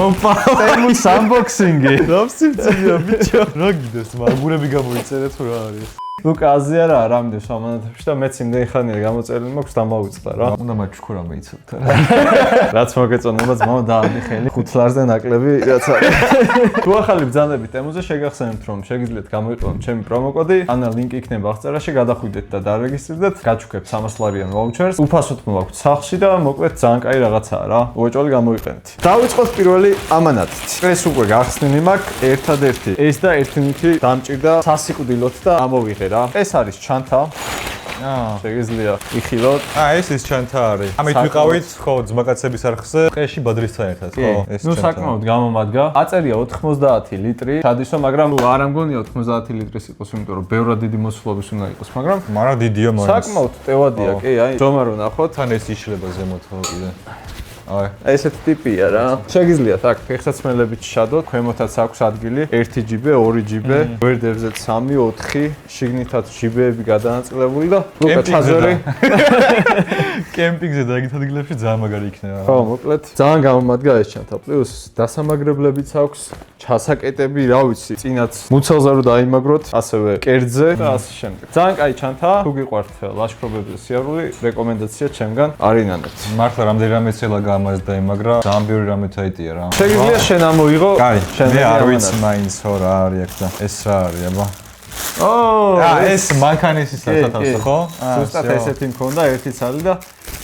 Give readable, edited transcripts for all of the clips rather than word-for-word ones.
ოპა, ტემის unboxing-ი. რა ვსწრებია ბიჭო? რა გიდეს, მაგურები გამოიწერე თუ რა არის? ლუკა აზია რა რამდენ სამანათებში და მეც იმდენი ხანია გამოწერილი მაქვს დამავიწყდა რა. უნდა მაჩქო რამე იცოდეთ რა. რაც მოგეწონება ძმაო დაამი ხელი 5 ლარზე ნაკლები რაც არის. თუ ახალი ბრძანებით ემუზე შეგახსენებთ რომ შეგიძლიათ გამოიყენოთ ჩემი პრომოკოდი, ანა ლინკი იქნება აღწერაში, გადახვიდეთ და დარეგისტრირდეთ, გაჩუქებთ 300 ლარიან ვაუჩერს, უფასოდ მოვაქვთ სახლში და მოკლედ ძალიან კაი რაღაცაა რა. უეჭველი გამოიყენეთ. დავიწყოთ პირველი ამანათით. ეს უკვე გახსნილი მაქვს, ერთადერთი ეს და ერთი ნივთი დამჭირდა სასიკვდილოდ და ამოვიღე. ეს არის ჩანთა. შეგიძლია იხილოთ. ეს ის ჩანთა არის. ამით ვიყავით ხო ძმაკაცების არხზე ყეში ბადრისთან ერთად ხო? ეს ჩანთა. ნუ საკმაოდ გამომადგა. აწერია 90 ლიტრი. ჩადისო, მაგრამ არ ამგონია 90 ლიტრის იყოს, იმიტომ რომ ბევრად დიდი მოსულობის უნდა იყოს, მაგრამ დიდია მაინც. საკმაოდ ტევადია, კი, აი, ჯომარო ნახოთ. თან ეს იშლება ზემოთ ხო კიდე. აი, ესეთი ტიპია რა. შეგიძლიათ აქ ფეხსაცმელებით შადოთ, ქვემოთაც აქვს ადგილი 1 GB, 2 GB, გვერდებზე 3, 4, შიგნითაც GB-ები გადანაწილებული და ლუკა ჩაძვერი. კემპინგზე და ეგეთ ადგილებში ძალიან მაგარი იქნება. ხო, მოკლედ ძალიან გამომადგა ეს ჩანთა. პლუს დასამაგრებლებიც აქვს, ჩასაკეტები, რა ვიცი, წინაც მუცელზე რო დაიმაგროთ, ასევე კერძზე და ასე შემდეგ. ძალიან კაი ჩანთა. თუ გიყვართ ლაშქრობებზე სიარული, რეკომენდაცია ჩემგან არინანეთ. მართლა რამდენი რამეც ელა ამას დაიმაგრა, ძალიან ბევრი რამე თაიტია რა. შეგიძლია შენ ამოიღო. კაი, მე არ ვიცი მაინც ხო რა არის აქ და ეს რა არის აბა. ეს მანქანისის სათავსო ხო? ზუსტად ესეთი მქონდა ერთი ცალი და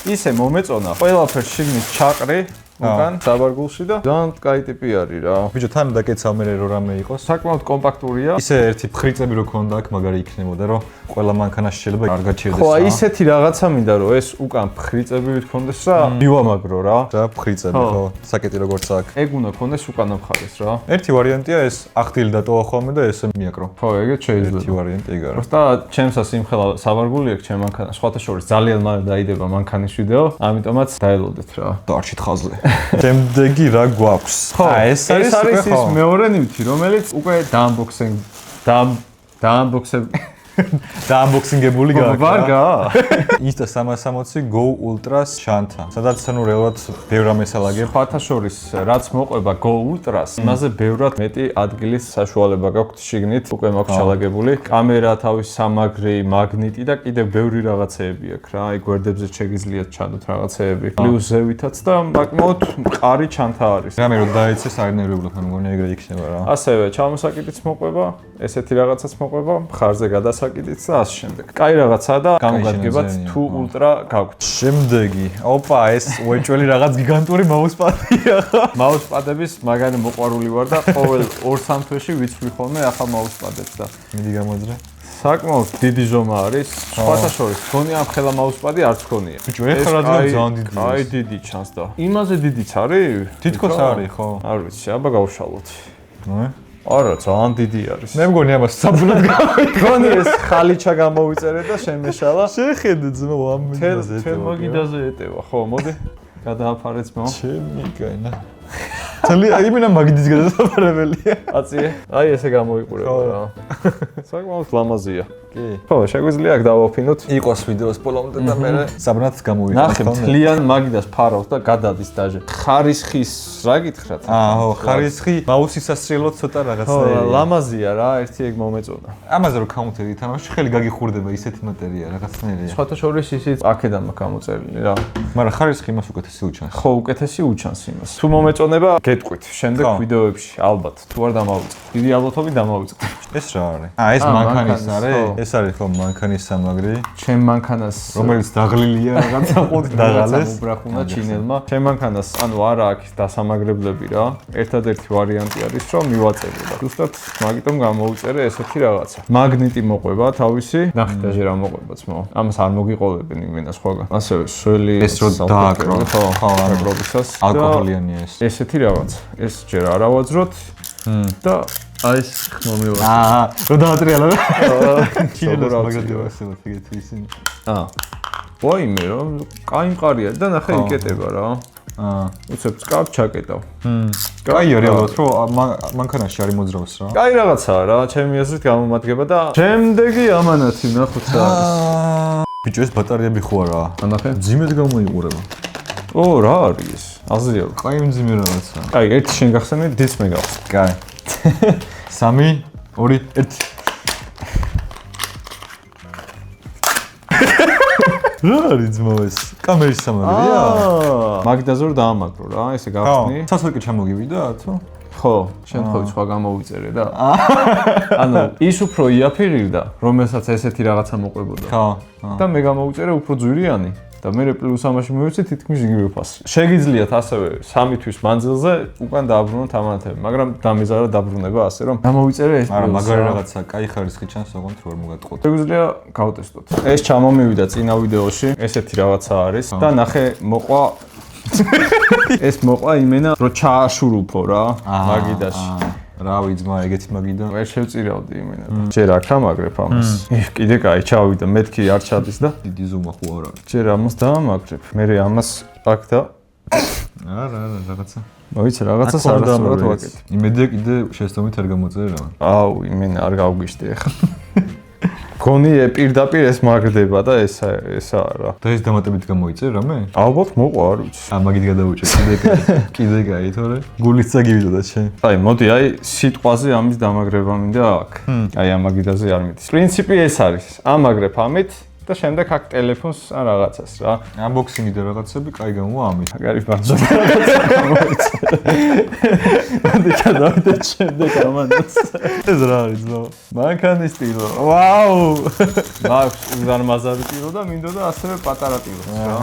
ისე მომეწონა. ყველაფერს შიგნით ჩაყრი. უკან საბარგულში და ძალიან კაი ტიპი არის რა. ბიჭო თან დაკეცავ მე რო რამე იყოს. საკმაოდ კომპაქტურია. ისე ერთი ფრიწები რო ქონდა აქ მაგარი იქნებოდა რომ ყველა მანქანაში შეიძლება არ გაჩერდეს. ხო, ისეთი რაღაცა მინდა რომ ეს უკან ფრიწები ვთქონდეს რა. მივამაგრო რა. რა ფრიწები ხო? საკეტი როგორც აქ. ეგ უნდა ქონდეს უკანა მხარეს რა. ერთი ვარიანტია ეს ახდილი დატოვა ხოლმე და ესე მიაკრო. ხო, ეგეც შეიძლება. ერთი ვარიანტი ეგ არის. просто ჩემსა სიმხელა საბარგული აქვს ჩემ მანქანას. სხვათა შორის ძალიან მალე დაიდება მანქანის ვიდეო, ამიტომაც დაელოდეთ რა. დარჩით ხაზზე. შემდეგი რა გვაქვს? ეს არის ის მეორე ნივთი, რომელიც უკვე დაამბოქსინგებული გაქვს. ვარგა? Insta 360 Go Ultra-ს ჩანთა. სადაც ანუ რეალურად ბევრ რამეს ალაგებ. სხვათა შორის რაც მოყვება Go Ultra-ს, იმაზე ბევრად მეტი ადგილის საშუალება გაქვთ შიგნით, უკვე მაქვს ჩალაგებული. კამერა, თავის სამაგრი, მაგნიტი და კიდევ ბევრი რაღაცეები აქვს რა. აი გვერდებზე შეგიძლიათ ჩადოთ რაღაცეები. პლუს ზევითაც და საკმაოდ მყარი ჩანთა არის. რამე რომ დაიცეს არ ნერვიულად მე მგონი ეგრე იქნება რა. ასევე ჩამოსაკიდიც მოყვება, ესეთი რაღაცაც მოყვება, მხარზე გადასაკიდიც და ასე შემდეგ. კაი რაღაცაა და გამოგადგებათ თუ Ultra გაქვთ. შემდეგი, ოპა, ეს უეჭველი რაღაც გიგანტური მაუსპადია ხო? მაუსპადების მაგარი მოყვარული ვარ და ყოველ 2-3 თვეში ვიცვლი ხოლმე ახალ მაუსპადებს და მიდი გამოძრე. საკმაოდ დიდი ზომა არის. სხვათა შორის, გონია ამ ხელა მაუსპადი არც გონია. ბიჭო, ეხლა რადგან ძალიან დიდია. აი, დიდი ჩანს და. იმაზე დიდიც არის? თითქოს არის ხო? არ ვიცი, აბა გავშალოთ. ნუ არა, ძალიან დიდი არის. მე მგონი ამას საბუნად გავიგონი ეს ხალიჩა გამოვიწერე და შემეშალა. შეხედე ძმო ამ მიდაზე. თელ მაგიდაზე ეტევა, ხო, მოდი. გადააფარეთ მო. ჩემი კაინა. ძალიან იმენა მაგიდის გადასაფარებელია. აწიე. აი ესე გამოიყურება რა. საკმაოდ ლამაზია. კი. ხო, შეგვიძლია აქ დავაფინოთ. იყოს ვიდეოს ბოლომდე და მე საბნად გამოვიყო. ნახე, მთლიან მაგიდას ფარავს და გადადის დაჟე. ხარისხის რა გითხრათ? ხო, ხარისხი მაუსის სასრიელოდ ცოტა რაღაცაა. ხო, ლამაზია რა, ერთი ეგ მომეწონა. ამაზე რომ კაუნტერი თამაში ხელი გაგიხურდება ისეთი მატერია რაღაცნაირია. სხვათა შორის ისიც აქედან მაქვს გამოწერილი რა. მაგრამ ხარისხი იმას უკეთესი უჩანს. ხო, უკეთესი უჩანს იმას. თუ მომეწონება, გეტყვით შემდეგ ვიდეოებში ალბათ. თუ არ დამავიწყდეთ. დიდი ალბათობით დამავიწყდეთ. ეს რა არის? ეს მანქანის არის? ეს არის ხო მანქანის სამაგრი? ჩემ მანქანას რომელიც დაღლილია რაღაცა ყოთი დაღალეს. უბრახუნა ჩინელმა. ჩემ მანქანას ანუ არა აქვს დასამაგრებლები რა. ერთადერთი ვარიანტი არის რომ მივაწერო და ზუსტად მაგიტომ გამოვიწერე ესეთი რაღაცა. მაგნიტი მოყვება თავისი. ნახეთ დაჟე რა მოყვება ძმო. ამას არ მოგიყოლებენ იმენა სხვაგან. ასევე სველი ეს რო დააკრო. ხო, აკრობისას. ალკოჰოლიანია ეს. ესეთი რაღაც. ეს ჯერ არ ავაძროთ. და აი ეს ხმომივა. რო დაატრიალა რა. ჩინელს მაგადი ვასელა ეგეთი ისინი. ვაიმე რა, კაი მყარია და ნახე იკეტება რა. უცებ წკაფ ჩაკეტავ. კაია რეალურად რომ მანქანაში არ იმოძრავს რა. კაი რაღაცაა რა, ჩემი აზრით გამომადგება და შემდეგი ამანათი ნახოთ რა არის. ბიჭო ეს ბატარეები ხო არა? ანახე. ძიმედ გამოიყურება. რა არის ეს? აზრიალ. კაი მძიმე რაღაცა. კაი, ერთი შენ გახსენე, დის მე გავხსენ. კაი. 3 2 1 რა არის ძმაო ეს? კამერის სამაგრია? მაგიდაზე რომ დაამაგრო რა, ესე გავხსნი. სასოკი ჩამოგივიდა თუ? ხო, შემთხვევით სხვა გამოვიწერე და. ანუ ის უფრო იაფიღირდა, რომელსაც ესეთი რაღაცა მოყვებოდა. ხო. და მე გამოვიწერე უფრო ძვირიანი. და მე პლუს ამაში მივეცე თითქმის იგივე ფასი. შეგიძლიათ ასევე 3 თვის მანძილზე უკან დააბრუნოთ ამანათები, მაგრამ დამიზარა დაბრუნება ასე რომ გამოვიწერე ეს. არა, მაგარი რაღაცა, კაი ხარისხი ჩანს, ოღონდ რომ მოგატყოთ. შეგვიძლია გავტესტოთ. ეს ჩამომივიდა წინა ვიდეოში, ესეთი რაღაცა არის და ნახე მოყვა ეს მოყვა იმენა რომ ჩააშურუფო რა მაგიდაში. რავი ძმა, ეგეთი მაგიდა. ვერ შევწირავდი იმენა. ჯერ აქ ამაგრებ ამას. კიდე კაი ჩავიდა, მეთქი არ ჩადის და დიდი ზომა ხო არ არის. ჯერ ამას დაამაგრებ. მე ამას აქ და არა, რაღაცა. მოიცა რაღაცა სარასწორად ვაკეთე. იმედია კიდე შეესწომით არ გამოწერე რა. აუ, იმენა არ გავგიშდი ახლა. გონი პირდაპირ ეს მაგრდება და ესაა რა. და ეს დამატებით გამოიწერ რამე? ალბათ მოყვა არ ვიცი. მაგით გადავუჭერ კიდე კაი თორე გულიც წაგივიდოდა შენ. აი, მოდი აი სიტყვაზე ამის დამაგრება მინდა აქ. აი ამაგიდაზე არ მიდის. პრინციპი ეს არის. ამაგრებ ამით და შემდეგ აქ ტელეფონს ან რაღაცას რა. Unboxing-ი და რაღაცები კაი გამოვა ამით. მაგარი ბანძორი რაღაცა მოიწე. მოდი გადავიდეთ შემდეგ ამანდაც. ეს რა არის ზო? მანქანის ტილო. ვაუ! მაქვს უზარმაზარი ტილო და მინდოდა ასევე პატარა ტილოც რა.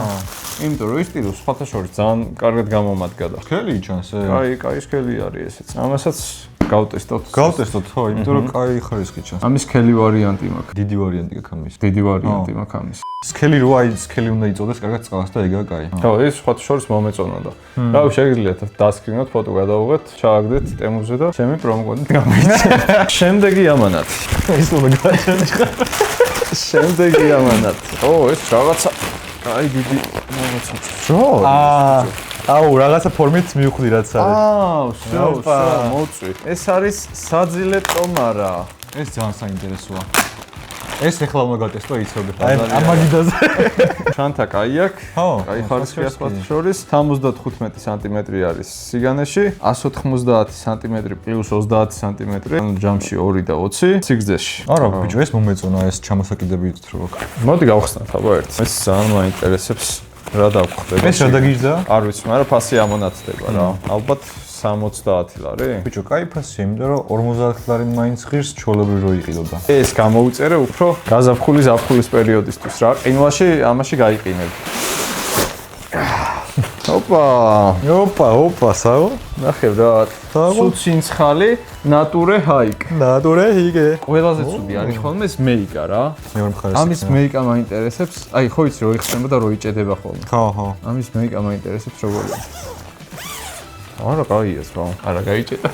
იმიტომ რომ ის ტილო სხვათა შორის ძალიან კარგად გამომადგა და ხელი ჩანს ეს. კაი სქელი არის ესეც. ამასაც გავტესტოთ. გავტესტოთ ხო, იმიტომ რომ კაი ხარისხი ჩანს. ამის სქელი ვარიანტი მაქვს. დიდი ვარიანტი გაქვს ამის. დიდი ვარიანტი მაქვს ამის. სქელი რო აი სქელი უნდა იწოდეს კარგად წყალს და ეგაა კაი. ხო, ეს სხვათა შორის მომეწონა და რა შეგიძლიათ დასკრინოთ, ფოტო გადავუღეთ, ჩააგდეთ ტემუზე და ჩემი პრომოკოდით გამოიწვიეთ. შემდეგი ამანათი. ის უნდა გაჩვენოს. შემდეგი ამანათი. ო, ეს რაღაცა კაი დიდი რაღაცა. ჯო. აუ, რაღაცა ფორმით მივხვდი რაც არის. ვსო, მოწვი. ეს არის საძილე ტომარა. ეს ძალიან საინტერესოა. ეს ახლა უნდა გატესტო იცოდე. აი, ამაგიდაზე. ჩანთა კაი აქვს. ხო, კაი ხარისხია სხვათა შორის. 75 სანტიმეტრი არის სიგანეში, 190 სანტიმეტრი პლუს 30 სანტიმეტრი, ანუ ჯამში 2 და 20 სიგრძეში. არა, ბიჭო, ეს მომეწონა ეს ჩამოსაკიდებით რო აქ. მოდი გავხსნათ აბა ერთ. ეს ძალიან მაინტერესებს. რა დავხდება? ეს რა დაგიჟდა? არ ვიცი, მაგრამ ფასი ამონათდება რა. ალბათ 70 ლარი. ბიჭო, კაი ფასია, იმიტომ რომ 50 ლარი მაინც ღირს ჩვეულებრივ რო იყიდოდა. ეს გამოვიწერე უფრო გაზაფხულის პერიოდისთვის რა. ყინვაში ამაში გაიყინებ. ოპა, საო? ნახევ რა. სულ სინცხალი, ნატურე ჰაიკ. ნატურე ჰიგე. ყველაზე ცუდი არის ხოლმე ეს მეიკა რა. მეორე მხარეს. ამის მეიკა მაინტერესებს. აი, ხო იცი რო იხსნება და რო იჭედება ხოლმე. ხო. ამის მეიკა მაინტერესებს როგორია. არა, კაია რა. არა, გაიჭედა.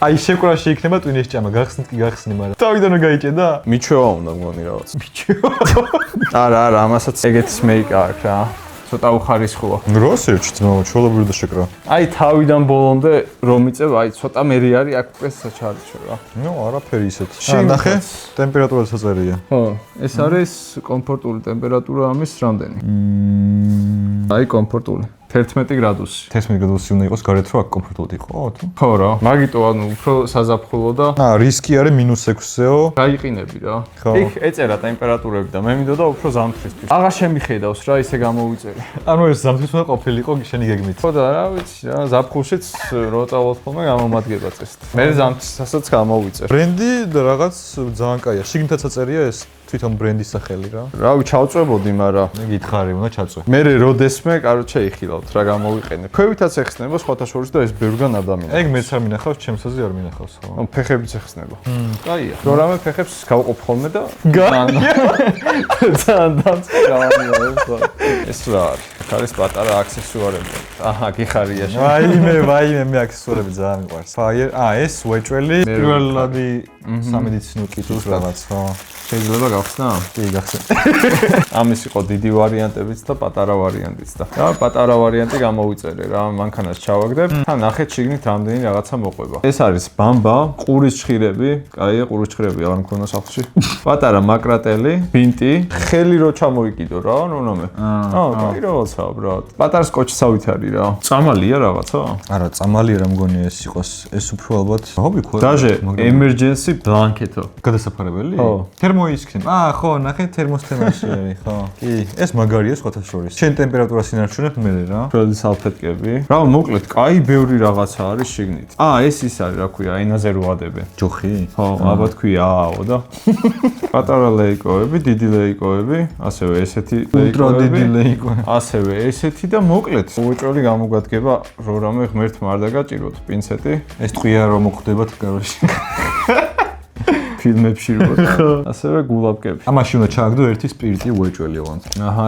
აი, შეკრაში იქნება ტვინის ჭამა, გახსნით კი გახსნი, მაგრამ თავიდანო გაიჭედა? მიჩვევა უნდა მგონი რაღაც. არა, ამასაც ეგეთის მეიკა აქვს რა. ცოტა უხარისხოა. რა სერჩი ძმაო, ჩვეულებრივ და შეკრა. აი, თავიდან ბოლომდე რომ იწევ, აი, ცოტა მერი არის აქ პრესა ჩარჩო რა. ნუ, არაფერი ისეთ. ნახე, ტემპერატურაც აწერია. ხო, ეს არის კომფორტული ტემპერატურა ამის რამდენი? აი, კომფორტული. 11 გრადუსი. 11 გრადუსი უნდა იყოს გარეთ რო აქ კომფორტულად იყო, თუ? ხო რა. მაგიტო ანუ უფრო საზაფხულო და რისკი არის -6-ეო. გაიყინები რა. იქ ეწერა ტემპერატურები და მე მინდოდა უფრო ზამთრისთვის. აღარ შემიხედავს რა, ისე გამოვიწერე. ანუ ეს ზამთრის უნდა ყოფილიყო შენი გეგმით. ხო და რა ვიცი რა, ზაფხულშიც რო წავალთ ხოლმე გამომადგება წესით. მე ზამთრისაც გამოვიწერ. ბრენდი და რაღაც ძალიან კაია. შიგნითაც აწერია ეს თვითონ ბრენდის სახელი რა. რავი, ჩავწვებოდი, მაგრამ მე გითხარი, უნდა ჩაწვე. მე როდესმე, კაროჩე იხილავთ რა გამოვიყენებ. ქვევითაც ეხსნება სხვათა შორის და ეს ბევრგან ადამიანს. ეგ მეც არ მინახავს, ჩემსაზე არ მინახავს, ხო? ანუ ფეხებიც ეხსნება. კაია. რო რამე ფეხებს გავყოფ ხოლმე და ძალიან დამწყავია ეს რა არის? არის პატარა აქსესუარები. აჰა, გიხარია შენ. ვაიმე, მე აქსესუარები ძალიან მიყვარს. ეს უეჭველი პირველადი სამედიცინო კითხვას რაღაც, ხო? შეიძლება გახსნა? კი, გახსნა. ამის იყო დიდი ვარიანტებიც და პატარა ვარიანტიც და. და პატარა ვარიანტი გამოვიწერე რა, მანქანას ჩავაგდებ. თან ნახეთ შიგნით რამდენი რაღაცა მოყვება. ეს არის ბამბა, ყურის ჩხირები, კაია ყურის ჩხირები არ მქონდა სახლში. პატარა მაკრატელი, ბინტი, ხელი რო ჩამოიკიდო რა, ნონომე. კაი რაღაცაა ბრატ. პატარა სკოჩსავით არის რა. წამალია რაღაცა? არა, წამალია რა მგონია ეს იყოს. ეს უფრო ალბათ ჰობი ხო? დაჟე emergency blanket-ო. გადასაფარებელი? ხო. თერმოისქენ. ხო, ნახე თერმოსთემაში არის, ხო. კი, ეს მაგარია სხვათა შორის. შენ ტემპერატურას ინარჩუნებ მე რა. ფროდი სალფეტკები. რა მოკლედ, კაი ბევრი რაღაცა არის შიგნით. ეს ის არის, რა ქვია, ენაზე რო ადებენ. ჯოხი? ხო, აბა თქვია ააო და პატარა ლეიკოები, დიდი ლეიკოები, ასევე ესეთი ულტრა დიდი ლეიკოები. ასევე ესეთი და მოკლედ, უეჭველი გამოგვადგება, რო რამე ღმერთმა არ დაგაჭიროთ პინცეტი. ეს ტყვია რომ მოხდებათ კაროში. ფილმებში რო. ასევე გულაბკები. ამაში უნდა ჩააგდო ერთი სპირტი უეჭველი ოღონდ.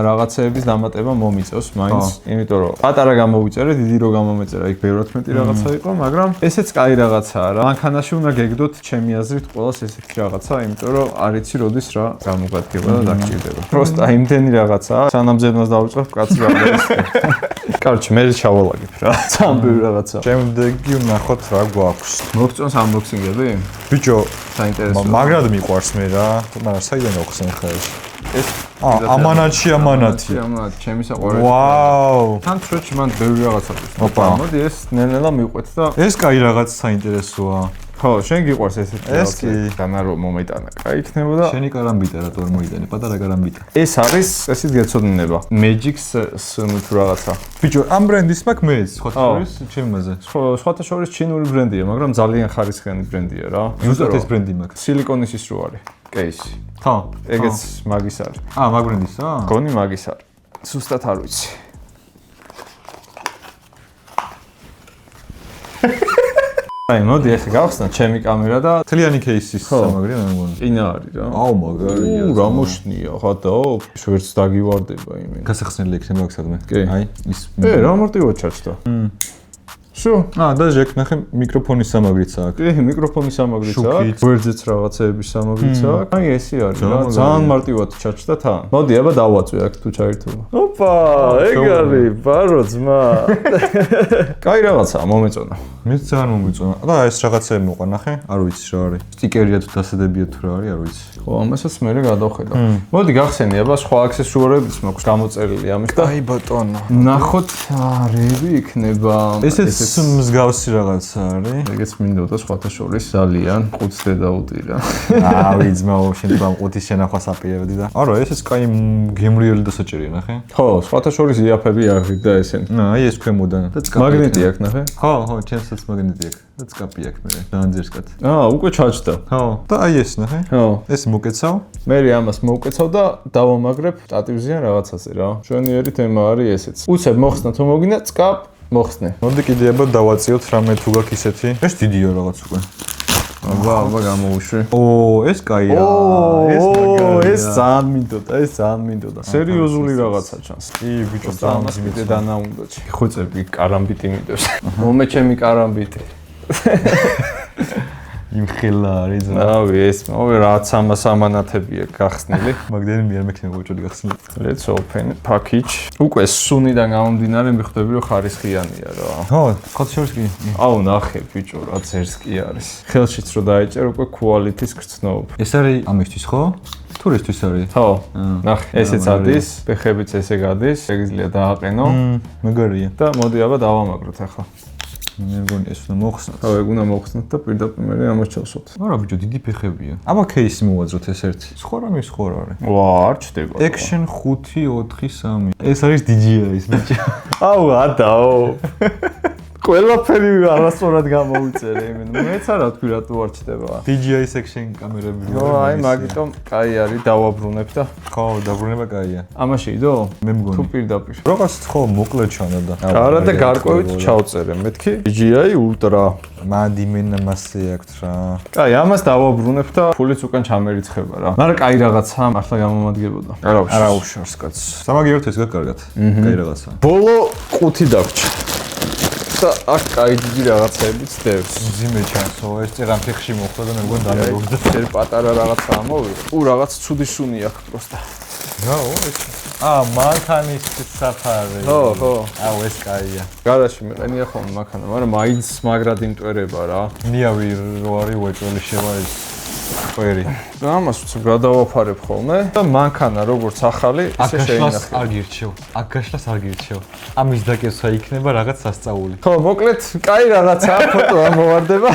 რაღაცეების დამატება მომიწევს მაინც, იმიტომ რომ პატარა გამოვიწერე, დიდი რო გამომეწერა, იქ ბევრად მეტი რაღაცა იყო, მაგრამ ესეც კაი რაღაცაა რა. მანქანაში უნდა გეგდოთ ჩემი აზრით ყოველს ესეთი რაღაცა, იმიტომ რომ არ იცი როდის რა გამოგვადგება და დაგჭირდება. პროსტა იმდენი რაღაცაა, სანამ ზებნას დავიწყებ, კაცი გამოვიწყე. კარჩი, მე ჩავალაგებ რა. ძალიან ბევრი რაღაცა. შემდეგი ვნახოთ რა გვაქვს. მოგწონს unboxing-ები? ბიჭო, საინტერესოა. მაგრად მიყვარს მე რა. მაგრამ საიდან გავხსენ ხა ეს? ეს ამანათი. ამანათი, ჩემი საყვარელი. ვაუ. თან თროჩი მან ბევრი რაღაცა აქვს. ოპა. მოდი ეს ნელ-ნელა მივყვეთ და ეს კაი რაღაც საინტერესოა. ხო, შენ გიყვარს ესეთი ეს კი. დანა რომ მომეტანა. კაი იქნებოდა. შენი კარამბიტა რატო არ მოიტანე? პატარა კარამბიტა. ეს არის, ესეთ გეცოდინება. Magic's თუ რაღაცა. ბიჭო, ამ ბრენდის მაქვს მეც, ხო თორეს ჩემაზე. სხვათა შორის ჩინური ბრენდია, მაგრამ ძალიან ხარისხიანი ბრენდია რა. ზუსტად ეს ბრენდი მაქვს. სილიკონის ის რო არის. კეისი. ხო. ეგეც მაგის არის. მაგ ბრენდისა? გონი მაგის არის. ზუსტად არ ვიცი. აი, მოდი ახლა გავხსნა ჩემი კამერა და თლიანი кейსის სამაგრი მე მგონი. ინა არის რა. აუ მაგარია. რა მოშნია, ხათო? შევერც დაგივარდება იმენ. გასახსნელი ექნება აქ სადმე. კი. აი, ის. რა მარტივად ჩაჭდა. შო, დაჟე ნახე მიკროფონის სამაგრიც აქვს. კი, მიკროფონის სამაგრიც აქვს. გვერდზეც რაღაცეების სამაგრიც აქვს. აი, ესე არის რა. ძალიან მარტივად ჩაჭდა თან. მოდი, აბა დავაწვე აქ თუ ჩაერთოვა. ოპა, ეგ არის, ბარო ძმა. კაი რაღაცაა, მომეწონა. მეც ძალიან მომეწონა. და ეს რაღაცები მოყვა, ნახე? არ ვიცი რა არის. სტიკერია თუ დასადებია თუ რა არის, არ ვიცი. ხო, ამასაც მე გადავხედა. მოდი გახსენე, აბა სხვა აქსესუარებიც მაქვს გამოწერილი ამის და აი ბატონო. ნახოთ რები იქნება. ესეც მსგავსი რაღაცა არის. ეგეც მინდოდა სხვათა შორის ძალიან ყუთს დედაუტირა. ავი ძმაო, შენ ამ ყუთის შენახვას აპირებდი და. არა, ესეც კაი გემრიელი დასაჭერია, ნახე? ხო, სხვათა შორის იაფები არის და ესენი. აი ეს ქვემოდან. მაგნიტი აქვს, ნახე? ხო, ჩემსაც მაგნიტი აქვს. და წკაპი აქვს მე. დაანძერსკად. უკვე ჩაჭდა. ხო. და აი ეს ნახე? ხო. ეს მოკეცავ. მე ამას მოვკეცავ და დავამაგრებ სტატივზიან რაღაცაზე რა. ჩვენიერი თემა არის ესეც. უცებ მოხსნა თუ მოგინა წკაპ მოხსნე. მოდი კიდე აბა დავაწიოთ რამე თუ გაქვს ისეთი. ეს დიდია რაღაც უკვე. აბა გამოუშვი. ეს კაია. ეს ძალიან მინდოდა, ეს ძალიან მინდოდა. სერიოზული რაღაცა ჩანს. კი, ბიჭო, ამას კიდე დანა უნდა. ხუწები კარამბიტი მინდოს. მომე ჩემი კარამბიტი. იმ ხელა არის ზა. რავი, ეს მოვე რაც ამას ამანათებია გახსნილი. მაგდენი მე არ მექნება უჭოდი გახსნილი. Let's open package. უკვე სუნიდან გამომდინარე მიხვდები რომ ხარისხიანია რა. ხო, ხოთ შორის კი. აუ ნახე ბიჭო რა ძერს კი არის. ხელშიც რო დაეჭერ უკვე quality-ს გრძნობა. ეს არის ამისთვის ხო? თურისთვის არის. ხო. ნახე, ესეც ადის, ფეხებიც ესე გადის, შეგიძლია დააყენო. მაგარია. და მოდი აბა დავამაგროთ ახლა. მე მგონი ეს უნდა მოხსნათ. ხო, ეგ უნდა მოხსნათ და პირდაპირ მე ამას ჩავსვათ. არა ბიჭო, დიდი ფეხებია. აბა кейსი მოვაძროთ ეს ერთი. სხვა რამე სხვა რა არის. ვა, არ ჩდება. Action 5-4-3. ეს არის DJI-ის ბიჭო. აუ, ადაო. ყველაფერი არასწორად გამოვიწერე იმენ. მეც არა თქვი რატო არ ჩდება. DJI-ის action კამერები. ხო, აი მაგიტომ კაი არის, დავაბრუნებ და ხო, დაბრუნება კაია. ამაში იდო? მე მგონი. თუ პირდაპირ. რაღაც ხო მოკლე ჩანა და. არა და გარკვევით ჩავწერე მეთქი. DJI Ultra. მადი მენა მასე აქვს რა. კაი, ამას დავაბრუნებ და ფულიც უკან ჩამერიცხება რა. მაგრამ კაი რაღაცა მართლა გამომადგებოდა. არა უშავს კაც. სამაგიეროდ ეს გაკარგათ. კაი რაღაცა. ბოლო ყუთი დაგჭ. და აქ კაი დიდი რაღაცეებიც დევს. ძიმე ჩანსო, ეს წეღან ფეხში მოხდა და მე მგონი დამეგობრდა. შენ პატარა რაღაცაა მოვიდა. რაღაც ცუდი სუნი აქვს პროსტა. რა, ეს მანქანის საფარი. ხო. აუ ეს კაია. გარაში მეყენია ხოლმე მანქანა, მაგრამ მაინც მაგრად იმტვერება რა. ნიავი რო არის უეჭველი შევა ეს ყვერი. და ამას გადავაფარებ ხოლმე და მანქანა როგორც ახალი, ისე შეინახე. არ გირჩევ. აქ გაშლას არ გირჩევ. ამის დაკეცვა იქნება რაღაც სასწაული. ხო, მოკლედ, კაი რაღაცაა, ფოტო ამოვარდება.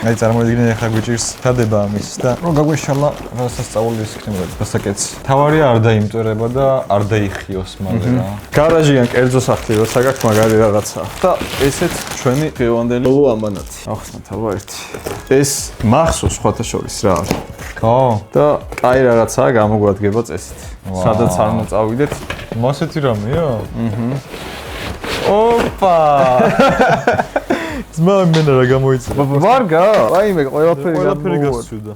აი წარმოვიდგინე ახლა გვიჭირს ჩადება ამის და რომ გაგვეშალა რა სასწაული ის იქნება დასაკეთს. თავარია არ დაიმტვერება და არ დაიხიოს მალე რა. გარაჟიან კერძო სახლი როცა გაქვს მაგარი რაღაცაა. და ესეც ჩვენი დღევანდელი ამანათი. ახსნა თავარით. ეს მახსოვს სხვათა შორის რა არის. ხო. და კაი რაღაცაა გამოგვადგება წესით. სადაც არ მოწავიდეთ. მოსეთი რამეა? ოპა! ძმა მენა რა გამოიწვა. ვარგა? აიმე ყველაფერი გასცუდა.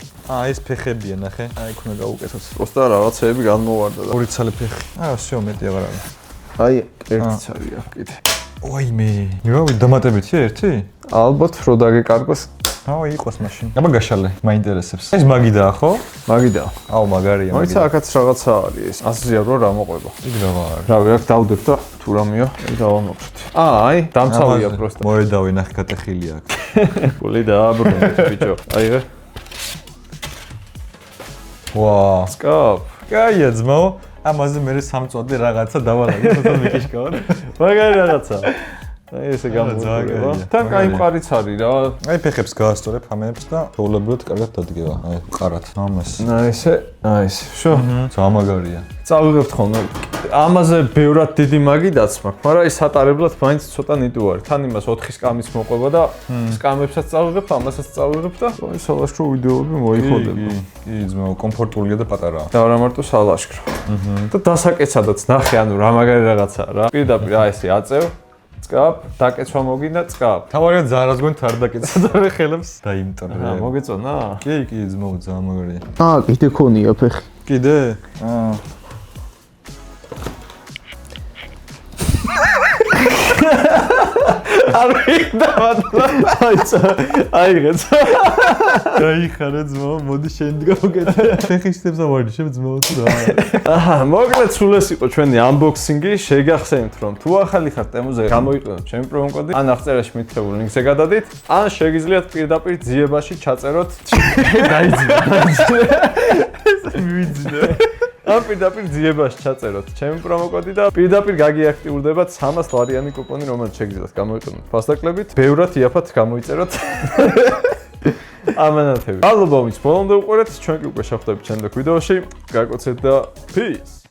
ეს ფეხებია ნახე. აი ქნა გაუკეთოთ. პროსტა რაღაცეები განმოვარდა და ორი ცალი ფეხი. всё მეტი აღარ არის. აი ერთი ცალი აქვს კიდე. ოიმე. იო, დამატებითი ერთი? ალბათ რო დაგეკარგოს. აუ იყოს მაშინ. აბა გაშალე, მაინტერესებს. ეს მაგიდაა ხო? მაგიდაა. აუ მაგარია. მოიცა აქაც რაღაცა არის ეს. ასზეა რო რა მოყვება. იქ რა არის? რავი, აქ დავდებ და თუ რამეა, დავამოწოთ. აი, დამცავია პროსტა. მოედავი ნახე კატეხილი აქ. გული დააბრუნეთ ბიჭო. აიღე. ვა. სკაპ. კაია ძმაო. ამაზე მე სამწოდე რაღაცა დავალაგე, თვითონ მიკიშკავარ. მაგარი რაღაცა. აი ესე გამოგვიყვება. თან კაი მყარიც არის რა. აი ფეხებს გაასწორებ ამებს და თოლებრივად კარგად დადგება. აი ყარად. ამას. აი ესე. შო. ზამაგარია. წავიღებთ ხოლმე. ამაზე ბევრად დიდი მაგიდაც მაქვს, მაგრამ ის ატარებლად მაინც ცოტა ნიტუ არის. თან იმას 4 სკამის მოყვება და სკამებსაც წავიღებ, ამასაც წავიღებ და აი სალაშქრო ვიდეოები მოიხოდება. კი, ძმაო, კომფორტულია და პატარაა. და რა მარტო სალაშქრო. და დასაკეცადაც ნახე, ანუ რა მაგარი რაღაცაა რა. პირდაპირ აი ესე აწევ. წკაპ, დაკეცვა მოგინდა, წკაპ. თავარია ზარას გონით არ დაკეცა და მე ხელებს დაიმტვრე. მოგეწონა? კი, ძმაო, ზამაგარია. კიდე ქონია ფეხი. კიდე? აიღეთ. გაიხარე ძმაო, მოდი შენ გავუკეთე. ფეხის თემს ავარჯიშებ ძმაო თუ რა. მოკლედ სულ ეს იყო ჩვენი unboxing-ი. შეგახსენებთ რომ თუ ახალი ხართ ტემოზე გამოიყენოთ ჩემი პრომოკოდი, ან აღწერაში მითითებულ ლინკზე გადადით, ან შეგიძლიათ პირდაპირ ძიებაში ჩაწეროთ. დაიძინე. მივიძინე. ან პირდაპირ ძიებაში ჩაწეროთ ჩემი პრომოკოდი და პირდაპირ გაგიაქტიურდებათ 300 ლარიანი კუპონი, რომელიც შეგიძლიათ გამოიყენოთ ფასდაკლებით. ბევრად იაფად გამოიწეროთ. ამანათები. ალბომის ბოლომდე უყურეთ, ჩვენ კი უკვე შევხვდებით შემდეგ ვიდეოში. გაგოცეთ და peace.